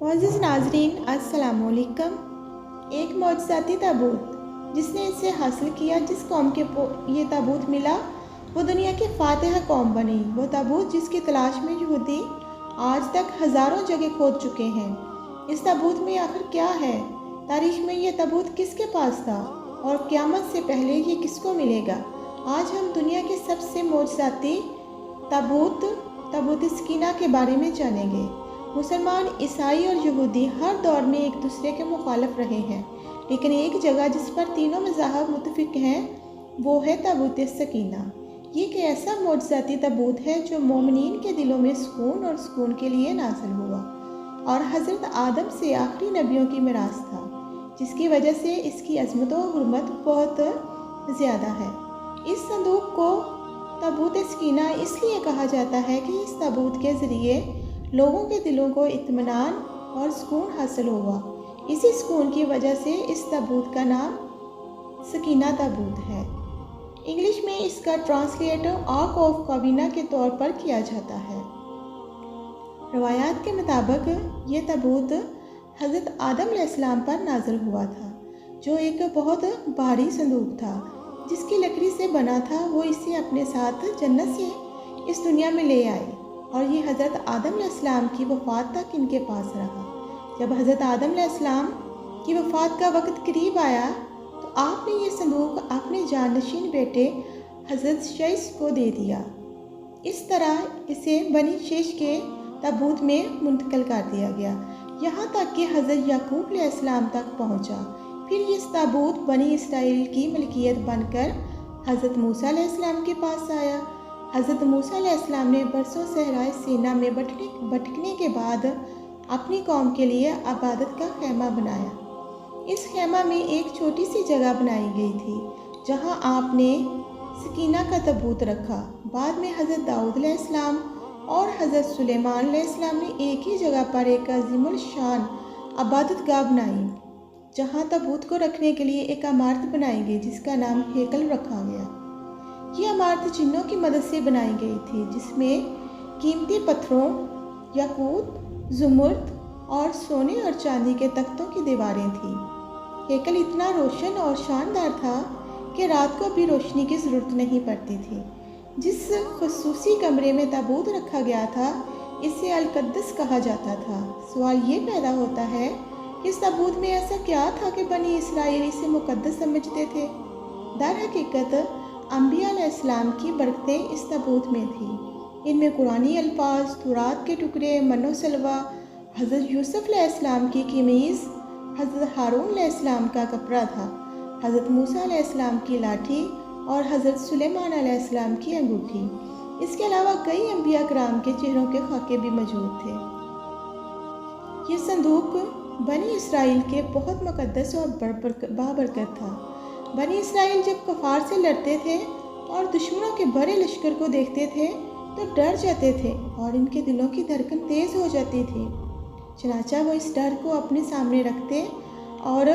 معزز ناظرین السلام علیکم۔ ایک معجزاتی تابوت جس نے اسے حاصل کیا، جس قوم کے یہ تابوت ملا وہ دنیا کی فاتح قوم بنی۔ وہ تابوت جس کی تلاش میں یہودی آج تک ہزاروں جگہ کھود چکے ہیں۔ اس تابوت میں آخر کیا ہے؟ تاریخ میں یہ تابوت کس کے پاس تھا اور قیامت سے پہلے یہ کس کو ملے گا؟ آج ہم دنیا کے سب سے معجزاتی تابوت سکینہ کے بارے میں جانیں گے۔ مسلمان، عیسائی اور یہودی ہر دور میں ایک دوسرے کے مخالف رہے ہیں، لیکن ایک جگہ جس پر تینوں مذاہب متفق ہیں وہ ہے تابوت سکینہ۔ یہ ایک ایسا معجزاتی تابوت ہے جو مومنین کے دلوں میں سکون کے لیے نازل ہوا اور حضرت آدم سے آخری نبیوں کی میراث تھا، جس کی وجہ سے اس کی عظمت و حرمت بہت زیادہ ہے۔ اس صندوق کو تابوت سکینہ اس لیے کہا جاتا ہے کہ اس تابوت کے ذریعے لوگوں کے دلوں کو اطمینان اور سکون حاصل ہوا۔ اسی سکون کی وجہ سے اس تابوت کا نام سکینہ تابوت ہے۔ انگلش میں اس کا ٹرانسلیٹ آرک آف کابینہ کے طور پر کیا جاتا ہے۔ روایات کے مطابق یہ تابوت حضرت آدم علیہ السلام پر نازل ہوا تھا، جو ایک بہت بھاری صندوق تھا جس کی لکڑی سے بنا تھا۔ وہ اسے اپنے ساتھ جنت سے اس دنیا میں لے آئے اور یہ حضرت آدم علیہ السلام کی وفات تک ان کے پاس رہا۔ جب حضرت آدم علیہ السلام کی وفات کا وقت قریب آیا تو آپ نے یہ صندوق اپنے جانشین بیٹے حضرت شیش کو دے دیا۔ اس طرح اسے بنی شیش کے تابوت میں منتقل کر دیا گیا، یہاں تک کہ حضرت یعقوب علیہ السلام تک پہنچا۔ پھر یہ تابوت بنی اسرائیل کی ملکیت بن کر حضرت موسیٰ علیہ السلام کے پاس آیا۔ حضرت موسیٰ علیہ السلام نے برسوں صحرائے سینا میں بھٹکنے کے بعد اپنی قوم کے لیے عبادت کا خیمہ بنایا۔ اس خیمہ میں ایک چھوٹی سی جگہ بنائی گئی تھی جہاں آپ نے سکینہ کا تابوت رکھا۔ بعد میں حضرت داؤد علیہ السلام اور حضرت سلیمان علیہ السلام نے ایک ہی جگہ پر ایک عظیم الشان عبادت گاہ بنائی، جہاں تابوت کو رکھنے کے لیے ایک عمارت بنائی گئی جس کا نام ہیکل رکھا گیا۔ یہ عمارت جنوں کی مدد سے بنائی گئی تھی، جس میں قیمتی پتھروں، یاقوت، زمرد اور سونے اور چاندی کے تختوں کی دیواریں تھیں۔ ہیکل اتنا روشن اور شاندار تھا کہ رات کو بھی روشنی کی ضرورت نہیں پڑتی تھی۔ جس خصوصی کمرے میں تابوت رکھا گیا تھا اسے القدس کہا جاتا تھا۔ سوال یہ پیدا ہوتا ہے کہ اس تابوت میں ایسا کیا تھا کہ بنی اسرائیل اسے مقدس سمجھتے تھے؟ در حقیقت انبیاء علیہ السلام کی برکتیں اس تابوت میں تھیں۔ ان میں قرآنی الفاظ، تورات کے ٹکڑے، من و سلوہ، حضرت یوسف علیہ السلام کی قمیص، حضرت ہارون علیہ السلام کا کپڑا تھا، حضرت موسیٰ علیہ السلام کی لاٹھی اور حضرت سلیمان علیہ السلام کی انگوٹھی۔ اس کے علاوہ کئی انبیاء کرام کے چہروں کے خاکے بھی موجود تھے۔ یہ صندوق بنی اسرائیل کے بہت مقدس اور بابرکت تھا۔ بنی اسرائیل جب کفار سے لڑتے تھے اور دشمنوں کے بڑے لشکر کو دیکھتے تھے تو ڈر جاتے تھے اور ان کے دلوں کی دھڑکن تیز ہو جاتی تھی۔ چنانچہ وہ اس ڈر کو اپنے سامنے رکھتے اور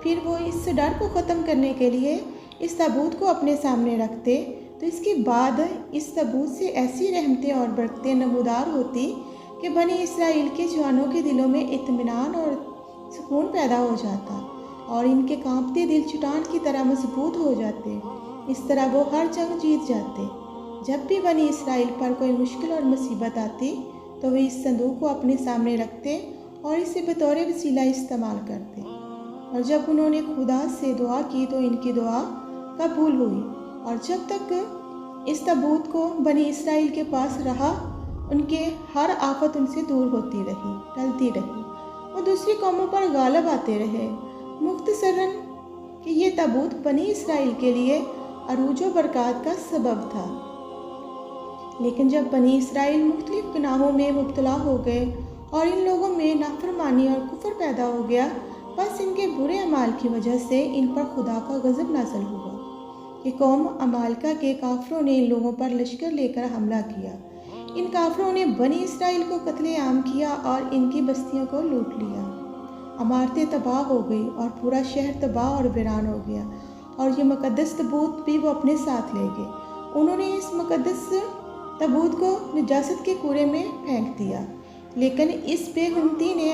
پھر وہ اس ڈر کو ختم کرنے کے لیے اس تابوت کو اپنے سامنے رکھتے تو اس کے بعد اس تابوت سے ایسی رحمتیں اور برکتیں نمودار ہوتی کہ بنی اسرائیل کے جوانوں کے دلوں میں اطمینان اور سکون پیدا ہو جاتا اور ان کے کانپتے دل چٹان کی طرح مضبوط ہو جاتے۔ اس طرح وہ ہر جنگ جیت جاتے۔ جب بھی بنی اسرائیل پر کوئی مشکل اور مصیبت آتی تو وہ اس صندوق کو اپنے سامنے رکھتے اور اسے بطور وسیلہ استعمال کرتے، اور جب انہوں نے خدا سے دعا کی تو ان کی دعا قبول ہوئی، اور جب تک اس تابوت کو بنی اسرائیل کے پاس رہا ان کے ہر آفت ان سے دور ہوتی رہی، ٹلتی رہی، وہ دوسری قوموں پر غالب آتے رہے۔ مختصراً کہ یہ تابوت بنی اسرائیل کے لیے عروج و برکات کا سبب تھا۔ لیکن جب بنی اسرائیل مختلف گناہوں میں مبتلا ہو گئے اور ان لوگوں میں نافرمانی اور کفر پیدا ہو گیا، بس ان کے برے اعمال کی وجہ سے ان پر خدا کا غضب نازل ہوا۔ یہ قوم عمالقہ کے کافروں نے ان لوگوں پر لشکر لے کر حملہ کیا۔ ان کافروں نے بنی اسرائیل کو قتل عام کیا اور ان کی بستیوں کو لوٹ لیا۔ عمارتیں تباہ ہو گئی اور پورا شہر تباہ اور ویران ہو گیا، اور یہ مقدس تابوت بھی وہ اپنے ساتھ لے گئے۔ انہوں نے اس مقدس تابوت کو نجاست کے کوڑے میں پھینک دیا، لیکن اس بے ہمتی نے